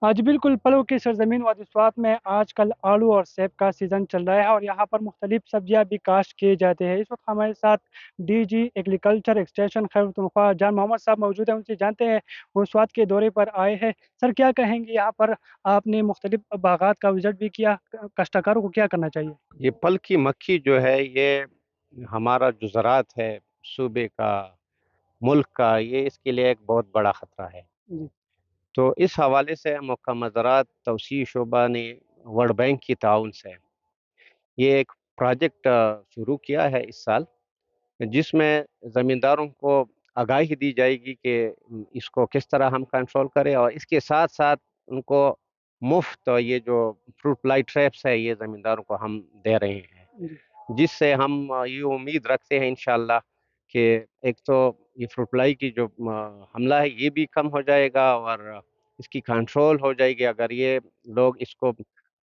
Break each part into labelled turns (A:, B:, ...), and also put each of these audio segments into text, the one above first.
A: हाँ जी, बिल्कुल, फलों की सरज़मीन वादी स्वात में आजकल आलू और सेब का सीज़न चल रहा है और यहाँ पर मुख्तलिफ़ सब्ज़ियाँ भी काश्त किए जाते हैं। इस वक़्त हमारे साथ डीजी एग्रीकल्चर एक्सटेंशन खैर जान मोहम्मद साहब मौजूद हैं, उनसे जानते हैं, वो स्वात के दौरे पर आए हैं। सर, क्या कहेंगे, यहाँ पर आपने मुख्तलिफ़ बागात का विज़िट भी किया, काश्तकारों को क्या करना चाहिए?
B: ये पल की मक्खी जो है ये हमारा जो ज़राअत है सूबे का, मुल्क का, ये इसके लिए एक बहुत बड़ा ख़तरा है।
A: जी,
B: तो इस हवाले से महकमा ज़राअत तवसी शोबा ने वर्ल्ड बैंक की ताउन से ये एक प्रोजेक्ट शुरू किया है इस साल, जिसमें ज़मींदारों को आगाही दी जाएगी कि इसको किस तरह हम कंट्रोल करें, और इसके साथ साथ उनको मुफ्त ये जो फ्रूट फ्लाई ट्रैप्स है ये ज़मींदारों को हम दे रहे हैं,
A: जी।
B: जिससे हम ये उम्मीद रखते हैं इंशाल्लाह कि एक तो ये फ्रूट फ्लाई की जो हमला है ये भी कम हो जाएगा और इसकी कंट्रोल हो जाएगी अगर ये लोग इसको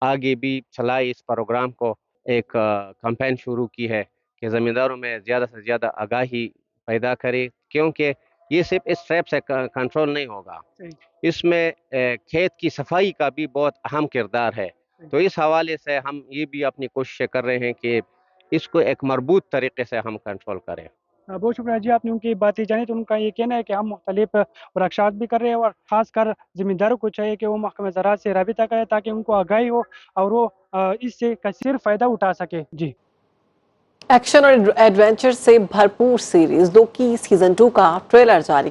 B: आगे भी चलाए। इस प्रोग्राम को एक कैंपेन शुरू की है कि ज़मींदारों में ज़्यादा से ज़्यादा आगाही पैदा करे, क्योंकि ये सिर्फ इस ट्रैप से कंट्रोल नहीं होगा,
A: सही,
B: इसमें खेत की सफाई का भी बहुत अहम किरदार है।
A: सही।
B: तो इस हवाले से हम ये भी अपनी कोशिशें कर रहे हैं कि इसको एक मरबूत तरीके से हम कंट्रोल करें।
A: बहुत शुक्रिया जी, आपने उनकी बातें जानी। तो उनका ये कहना है कि हम मुख्तलिफ़ वर्कशॉप भी कर रहे हैं और ख़ासकर ज़मींदारों को चाहिए कि वो महकमा ज़राअत से राबिता करें ताकि उनको आगाही हो और वो इससे कसीर फ़ायदा उठा सकें। जी।
C: एक्शन और एडवेंचर से भरपूर सीरीज 2 की सीजन 2 का ट्रेलर जारी